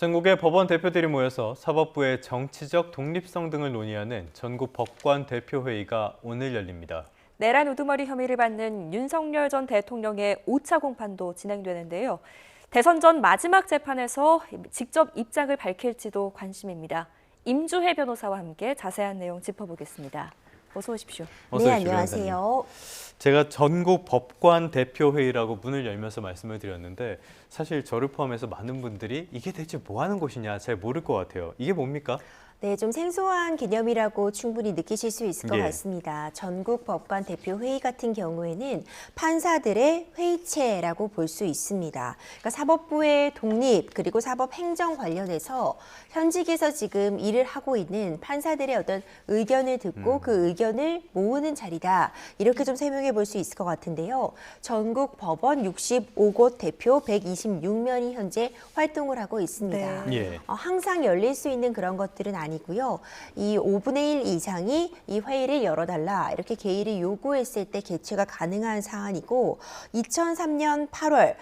전국의 법원 대표들이 모여서 사법부의 정치적 독립성 등을 논의하는 전국 법관 대표회의가 오늘 열립니다. 내란 우두머리 혐의를 받는 윤석열 전 대통령의 5차 공판도 진행되는데요. 대선 전 마지막 재판에서 직접 입장을 밝힐지도 관심입니다. 임주혜 변호사와 함께 자세한 내용 짚어보겠습니다. 어서 오십시오. 네, 안녕하세요. 제가 전국 법관 대표회의라고 문을 열면서 말씀을 드렸는데 사실 저를 포함해서 많은 분들이 이게 대체 뭐 하는 곳이냐 잘 모를 것 같아요. 이게 뭡니까? 네, 좀 생소한 개념이라고 충분히 느끼실 수 있을 것 같습니다. 전국 법관 대표회의 같은 경우에는 판사들의 회의체라고 볼 수 있습니다. 그러니까 사법부의 독립 그리고 사법행정 관련해서 현직에서 지금 일을 하고 있는 판사들의 어떤 의견을 듣고 그 의견을 모으는 자리다. 이렇게 좀 설명해 볼 수 있을 것 같은데요. 전국 법원 65곳 대표 126명이 현재 활동을 하고 있습니다. 네. 항상 열릴 수 있는 그런 것들은 아니고요. 이 5분의 1 이상이 이 회의를 열어달라 이렇게 개의를 요구했을 때 개최가 가능한 사안이고 2003년 8월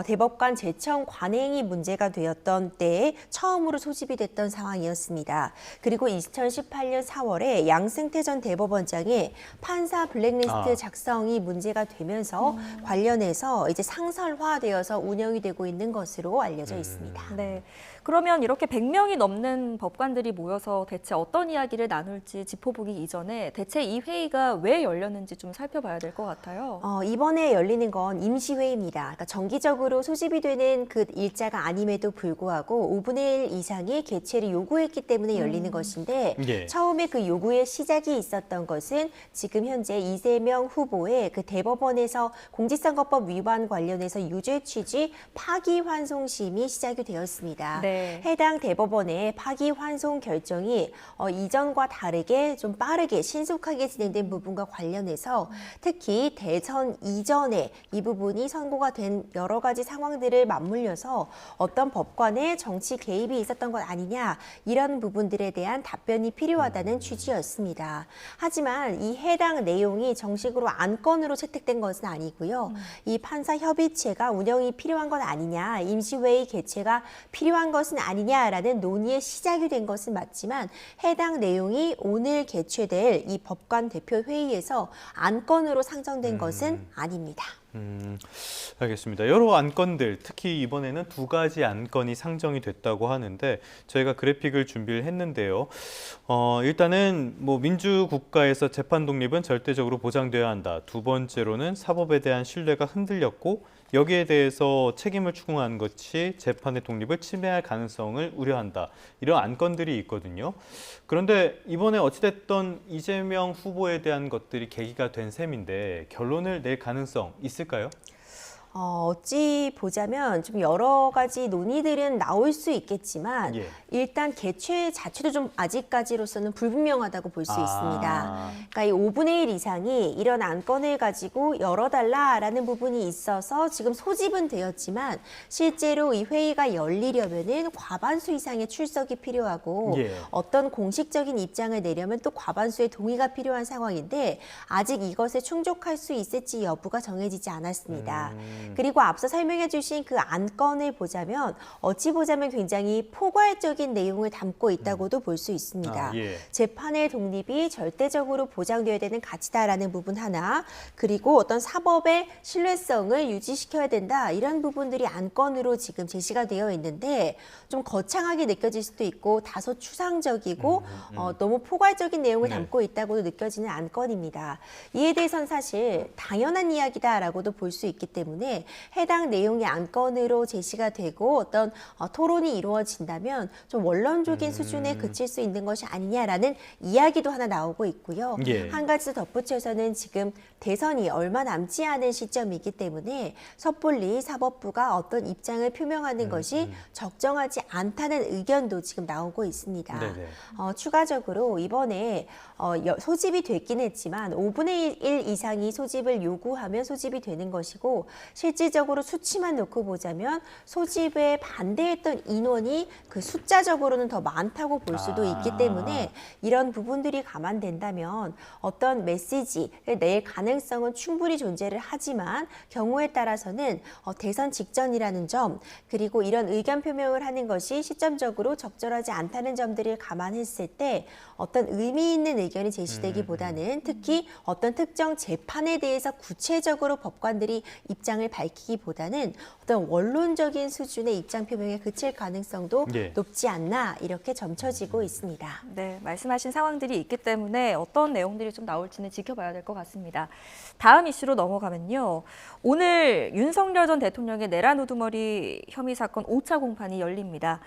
대법관 제청 관행이 문제가 되었던 때에 처음으로 소집이 됐던 상황이었습니다. 그리고 2018년 4월에 양승태 전 대법원장의 판사 블랙리스트 작성이 문제가 되면서 관련해서 이제 상설화되어서 운영이 되고 있는 것으로 알려져 있습니다. 네. 그러면 이렇게 100명이 넘는 법관들이 모여서 대체 어떤 이야기를 나눌지 짚어보기 이전에 대체 이 회의가 왜 열렸는지 좀 살펴봐야 될 것 같아요. 이번에 열리는 건 임시회의입니다. 그러니까 정기적으로 소집이 되는 그 일자가 아님에도 불구하고 5분의 1 이상의 개최를 요구했기 때문에 열리는 것인데 처음에 그 요구의 시작이 있었던 것은 지금 현재 이재명 후보의 그 대법원에서 공직선거법 위반 관련해서 유죄 취지 파기환송심이 시작이 되었습니다. 네. 해당 대법원의 파기환송 결정이 이전과 다르게 좀 빠르게 신속하게 진행된 부분과 관련해서 특히 대선 이전에 이 부분이 선고가 된 여러 가지 상황들을 맞물려서 어떤 법관의 정치 개입이 있었던 것 아니냐 이런 부분들에 대한 답변이 필요하다는 취지였습니다. 하지만 이 해당 내용이 정식으로 안건으로 채택된 것은 아니고요. 이 판사협의체가 운영이 필요한 것 아니냐 임시회의 개최가 필요한 것은 아니냐라는 논의의 시작이 된 것은 맞지만 해당 내용이 오늘 개최될 이 법관 대표 회의에서 안건으로 상정된 것은 아닙니다. 알겠습니다. 여러 안건들, 특히 이번에는 2가지 안건이 상정이 됐다고 하는데 저희가 그래픽을 준비를 했는데요. 일단은 뭐 민주국가에서 재판 독립은 절대적으로 보장돼야 한다. 두 번째로는 사법에 대한 신뢰가 흔들렸고 여기에 대해서 책임을 추궁한 것이 재판의 독립을 침해할 가능성을 우려한다. 이런 안건들이 있거든요. 그런데 이번에 어찌됐든 이재명 후보에 대한 것들이 계기가 된 셈인데 결론을 낼 가능성 있을까요? 어찌 보자면 좀 여러 가지 논의들은 나올 수 있겠지만 일단 개최 자체도 좀 아직까지로서는 불분명하다고 볼 수 있습니다. 그러니까 이 5분의 1 이상이 이런 안건을 가지고 열어달라라는 부분이 있어서 지금 소집은 되었지만 실제로 이 회의가 열리려면은 과반수 이상의 출석이 필요하고 어떤 공식적인 입장을 내려면 또 과반수의 동의가 필요한 상황인데 아직 이것에 충족할 수 있을지 여부가 정해지지 않았습니다. 그리고 앞서 설명해 주신 그 안건을 보자면 어찌 보자면 굉장히 포괄적인 내용을 담고 있다고도 볼 수 있습니다. 재판의 독립이 절대적으로 보장되어야 되는 가치다라는 부분 하나, 그리고 어떤 사법의 신뢰성을 유지시켜야 된다 이런 부분들이 안건으로 지금 제시가 되어 있는데 좀 거창하게 느껴질 수도 있고 다소 추상적이고 너무 포괄적인 내용을 담고 있다고도 느껴지는 안건입니다. 이에 대해서는 사실 당연한 이야기다라고도 볼 수 있기 때문에 해당 내용이 안건으로 제시가 되고 어떤 토론이 이루어진다면 좀 원론적인 수준에 그칠 수 있는 것이 아니냐라는 이야기도 하나 나오고 있고요. 한 가지 더 덧붙여서는 지금 대선이 얼마 남지 않은 시점이기 때문에 섣불리 사법부가 어떤 입장을 표명하는 것이 적정하지 않다는 의견도 지금 나오고 있습니다. 추가적으로 이번에 소집이 됐긴 했지만 5분의 1 이상이 소집을 요구하면 소집이 되는 것이고 실질적으로 수치만 놓고 보자면 소집에 반대했던 인원이 그 숫자적으로는 더 많다고 볼 수도 있기 때문에 이런 부분들이 감안된다면 어떤 메시지를 낼 가능성은 충분히 존재를 하지만 경우에 따라서는 대선 직전이라는 점, 그리고 이런 의견 표명을 하는 것이 시점적으로 적절하지 않다는 점들을 감안했을 때 어떤 의미 있는 의견이 제시되기보다는 특히 어떤 특정 재판에 대해서 구체적으로 법관들이 입장을 밝히기보다는 어떤 원론적인 수준의 입장 표명에 그칠 가능성도 높지 않나 이렇게 점쳐지고 있습니다. 네, 말씀하신 상황들이 있기 때문에 어떤 내용들이 좀 나올지는 지켜봐야 될 것 같습니다. 다음 이슈로 넘어가면요. 오늘 윤석열 전 대통령의 내란 우두머리 혐의 사건 5차 공판이 열립니다.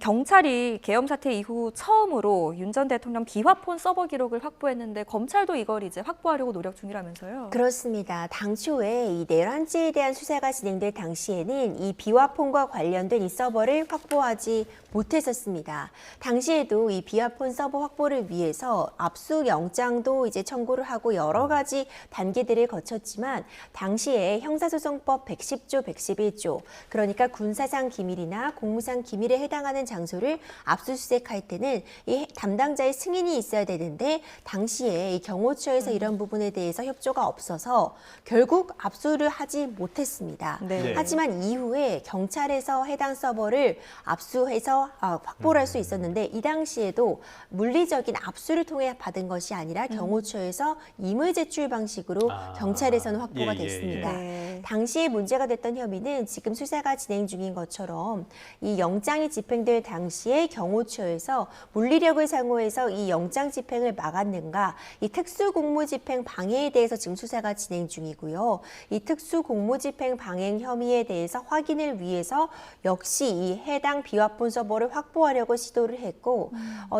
경찰이 계엄 사태 이후 처음으로 윤 전 대통령 비화폰 서버 기록을 확보했는데 검찰도 이걸 이제 확보하려고 노력 중이라면서요. 그렇습니다. 당초에 이 내란죄에 대한 수사가 진행될 당시에는 이 비화폰과 관련된 이 서버를 확보하지 못했었습니다. 당시에도 이 비화폰 서버 확보를 위해서 압수 영장도 이제 청구를 하고 여러 가지 단계들을 거쳤지만 당시에 형사소송법 110조, 111조, 그러니까 군사상 기밀이나 공무상 기밀에 해당하는 장소를 압수수색할 때는 이 담당자의 승인이 있어야 되는데 당시에 이 경호처에서 이런 부분에 대해서 협조가 없어서 결국 압수를 하지 못했습니다. 네. 하지만 이후에 경찰에서 해당 서버를 압수해서 확보를 할 수 있었는데 이 당시에도 물리적인 압수를 통해 받은 것이 아니라 경호처에서 임의 제출 방식으로 경찰에서는 확보가 됐습니다. 네. 당시에 문제가 됐던 혐의는 지금 수사가 진행 중인 것처럼 이 영장이 집행될 당시에 경호처에서 물리력을 사용해서 이 영장 집행을 막았는가, 이 특수공무집행 방해에 대해서 지금 수사가 진행 중이고요. 이 특수공무집행 방해 혐의에 대해서 확인을 위해서 역시 이 해당 비화폰 서버를 확보하려고 시도를 했고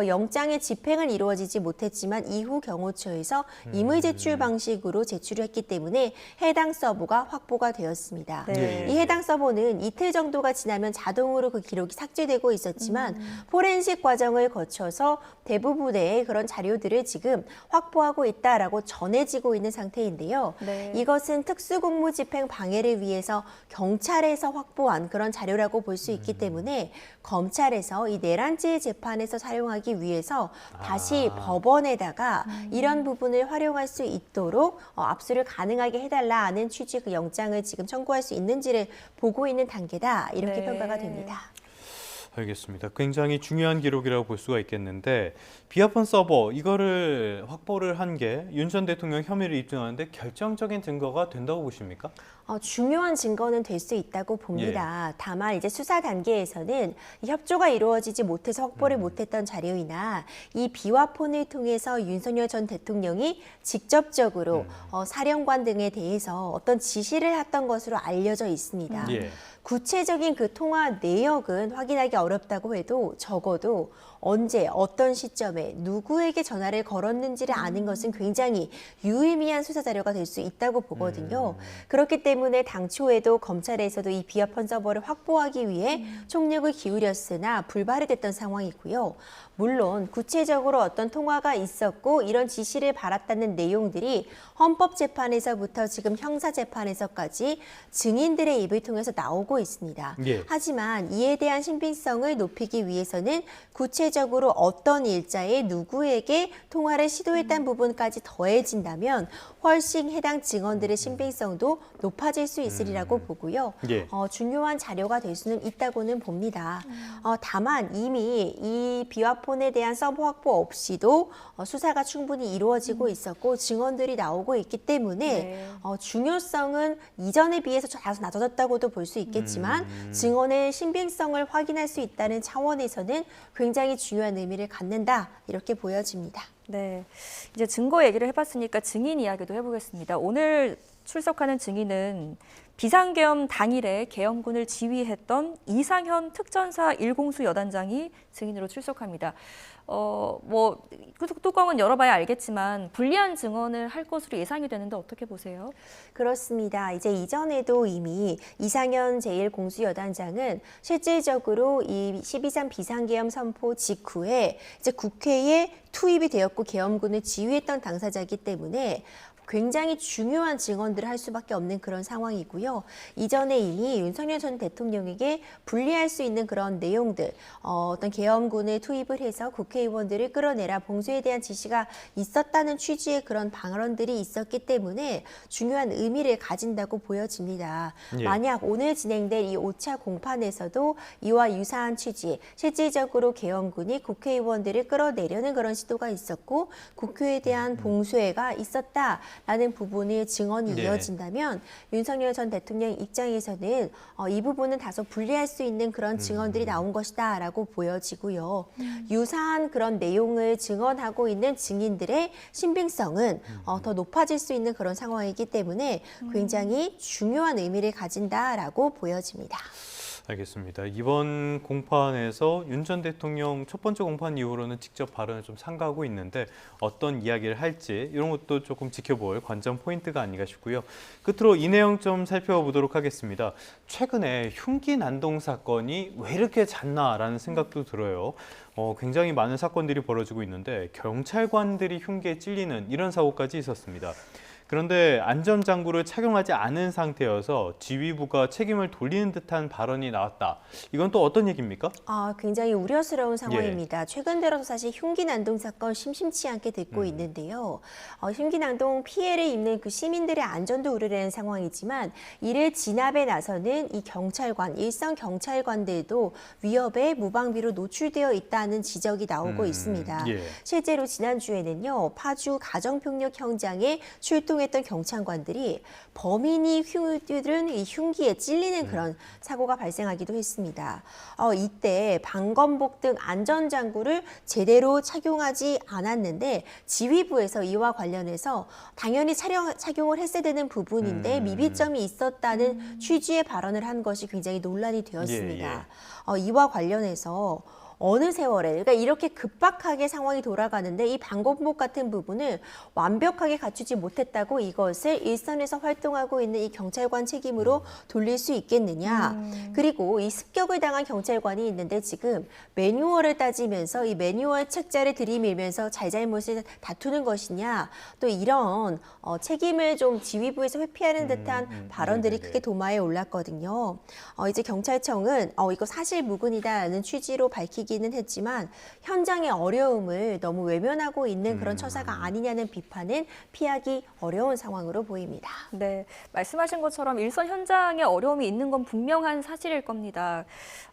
영장의 집행은 이루어지지 못했지만 이후 경호처에서 임의 제출 방식으로 제출을 했기 때문에 해당 서버가 확보가 되었습니다. 네. 이 해당 서버는 이틀 정도가 지나면 자동으로 그 기록이 삭제되고 있었지만 포렌식 과정을 거쳐서 대부분의 그런 자료들을 지금 확보하고 있다라고 전해지고 있는 상태인데요. 네. 이것은 특수공무집행 방해를 위해서 경찰에서 확보한 그런 자료라고 볼 수 있기 때문에 검찰에서 이 내란죄 재판에서 사용하기 위해서 다시 법원에다가 이런 부분을 활용할 수 있도록 압수를 가능하게 해달라는 취지의 그 영장을 지금 청구할 수 있는지를 보고 있는 단계다 이렇게 네. 평가가 됩니다. 알겠습니다. 굉장히 중요한 기록이라고 볼 수가 있겠는데 비화폰 서버 이거를 확보를 한 게 윤 전 대통령 혐의를 입증하는데 결정적인 증거가 된다고 보십니까? 중요한 증거는 될 수 있다고 봅니다. 다만 이제 수사 단계에서는 이 협조가 이루어지지 못해서 확보를 못했던 자료이나 이 비화폰을 통해서 윤석열 전 대통령이 직접적으로 사령관 등에 대해서 어떤 지시를 했던 것으로 알려져 있습니다. 구체적인 그 통화 내역은 확인하기 어렵다고 해도 적어도 언제 어떤 시점에 누구에게 전화를 걸었는지를 아는 것은 굉장히 유의미한 수사 자료가 될 수 있다고 보거든요. 그렇기 때문에 당초에도 검찰에서도 이 비화폰 서버를 확보하기 위해 총력을 기울였으나 불발이 됐던 상황이고요. 물론 구체적으로 어떤 통화가 있었고 이런 지시를 받았다는 내용들이 헌법재판에서부터 지금 형사재판에서까지 증인들의 입을 통해서 나오고 있습니다. 하지만 이에 대한 신빙성을 높이기 위해서는 구체적으로 어떤 일자에 누구에게 통화를 시도했다는 부분까지 더해진다면 훨씬 해당 증언들의 신빙성도 높아질 수 있으리라고 보고요. 중요한 자료가 될 수는 있다고는 봅니다. 다만 이미 이 비화폰에 대한 서버 확보 없이도 수사가 충분히 이루어지고 있었고 증언들이 나오고 있기 때문에 중요성은 이전에 비해서 다소 낮아졌다고도 볼 수 있겠지만 증언의 신빙성을 확인할 수 있다는 차원에서는 굉장히 중요한 의미를 갖는다 이렇게 보여집니다. 네, 이제 증거 얘기를 해봤으니까 증인 이야기도 해보겠습니다. 오늘 출석하는 증인은 비상계엄 당일에 계엄군을 지휘했던 이상현 특전사 1공수 여단장이 증인으로 출석합니다. 뚜껑은 열어봐야 알겠지만 불리한 증언을 할 것으로 예상이 되는데 어떻게 보세요? 그렇습니다. 이제 이전에도 이미 이상현 제1공수여단장은 실질적으로 이 12.3 비상계엄 선포 직후에 이제 국회에 투입이 되었고 계엄군을 지휘했던 당사자이기 때문에 굉장히 중요한 증언들을 할 수밖에 없는 그런 상황이고요. 이전에 이미 윤석열 전 대통령에게 불리할 수 있는 그런 내용들, 어떤 계엄군을 투입을 해서 국회의원들을 끌어내라 봉쇄에 대한 지시가 있었다는 취지의 그런 발언들이 있었기 때문에 중요한 의미를 가진다고 보여집니다. 예. 만약 오늘 진행될 이 5차 공판에서도 이와 유사한 취지, 실질적으로 계엄군이 국회의원들을 끌어내려는 그런 시도가 있었고 국회에 대한 봉쇄가 있었다라는 부분의 증언이 네. 이어진다면 윤석열 전 대통령 입장에서는 이 부분은 다소 불리할 수 있는 그런 증언들이 나온 것이다라고 보여지고요. 유사한 그런 내용을 증언하고 있는 증인들의 신빙성은 더 높아질 수 있는 그런 상황이기 때문에 굉장히 중요한 의미를 가진다라고 보여집니다. 알겠습니다. 이번 공판에서 윤 전 대통령 첫 번째 공판 이후로는 직접 발언을 좀 삼가하고 있는데 어떤 이야기를 할지 이런 것도 조금 지켜볼 관전 포인트가 아닌가 싶고요. 끝으로 이 내용 좀 살펴보도록 하겠습니다. 최근에 흉기 난동 사건이 왜 이렇게 잦나라는 생각도 들어요. 굉장히 많은 사건들이 벌어지고 있는데 경찰관들이 흉기에 찔리는 이런 사고까지 있었습니다. 그런데 안전장구를 착용하지 않은 상태여서 지휘부가 책임을 돌리는 듯한 발언이 나왔다. 이건 또 어떤 얘기입니까? 굉장히 우려스러운 상황입니다. 최근 들어서 사실 흉기 난동 사건 심심치 않게 듣고 있는데요. 흉기 난동 피해를 입는 그 시민들의 안전도 우려되는 상황이지만 이를 진압에 나서는 이 경찰관, 일선 경찰관들도 위협에 무방비로 노출되어 있다는 지적이 나오고 있습니다. 예. 실제로 지난주에는요, 파주 가정폭력 현장에 출동했던 경찰관들이 범인이 휘두른 이 흉기에 찔리는 그런 사고가 발생하기도 했습니다. 이때 방검복 등 안전장구를 제대로 착용하지 않았는데 지휘부에서 이와 관련해서 당연히 착용을 했어야 되는 부분인데 미비점이 있었다는 취지의 발언을 한 것이 굉장히 논란이 되었습니다. 이와 관련해서 어느 세월에, 그러니까 이렇게 급박하게 상황이 돌아가는데 이 방검복 같은 부분을 완벽하게 갖추지 못했다고 이것을 일선에서 활동하고 있는 이 경찰관 책임으로 돌릴 수 있겠느냐. 그리고 이 습격을 당한 경찰관이 있는데 지금 매뉴얼을 따지면서 이 매뉴얼 책자를 들이밀면서 잘잘못을 다투는 것이냐. 또 이런 책임을 좀 지휘부에서 회피하는 듯한 발언들이 크게 도마에 올랐거든요. 이제 경찰청은 이거 사실 무근이다라는 취지로 밝히기는 했지만 현장의 어려움을 너무 외면하고 있는 그런 처사가 아니냐는 비판은 피하기 어려운 상황으로 보입니다. 네, 말씀하신 것처럼 일선 현장에 어려움이 있는 건 분명한 사실일 겁니다.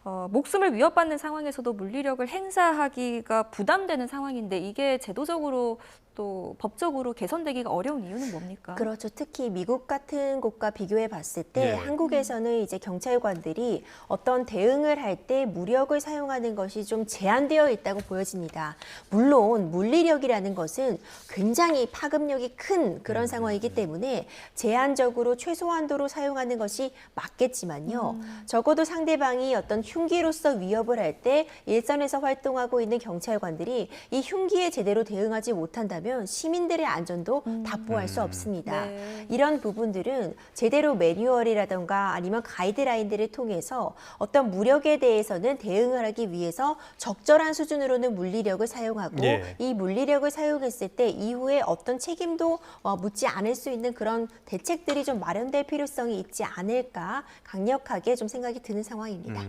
목숨을 위협받는 상황에서도 물리력을 행사하기가 부담되는 상황인데 이게 제도적으로 또 법적으로 개선되기가 어려운 이유는 뭡니까? 그렇죠. 특히 미국 같은 곳과 비교해 봤을 때 한국에서는 이제 경찰관들이 어떤 대응을 할 때 무력을 사용하는 것이 좀 제한되어 있다고 보여집니다. 물론 물리력이라는 것은 굉장히 파급력이 큰 그런 상황이기 때문에 제한적으로 최소한도로 사용하는 것이 맞겠지만요. 적어도 상대방이 어떤 흉기로서 위협을 할 때 일선에서 활동하고 있는 경찰관들이 이 흉기에 제대로 대응하지 못한다면 시민들의 안전도 답보할 수 없습니다. 네. 이런 부분들은 제대로 매뉴얼이라던가 아니면 가이드라인들을 통해서 어떤 무력에 대해서는 대응을 하기 위해서 적절한 수준으로는 물리력을 사용하고 이 물리력을 사용했을 때 이후에 어떤 책임도 묻지 않을 수 있는 그런 대책들이 좀 마련될 필요성이 있지 않을까 강력하게 좀 생각이 드는 상황입니다.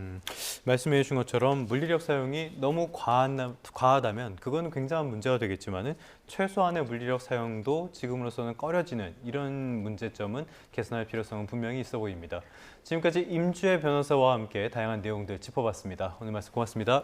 말씀해 주신 것처럼 물리력 사용이 너무 과하다면 그거는 굉장한 문제가 되겠지만은 최소한의 물리력 사용도 지금으로서는 꺼려지는 이런 문제점은 개선할 필요성은 분명히 있어 보입니다. 지금까지 임주혜 변호사와 함께 다양한 내용들 짚어봤습니다. 오늘 말씀 고맙습니다.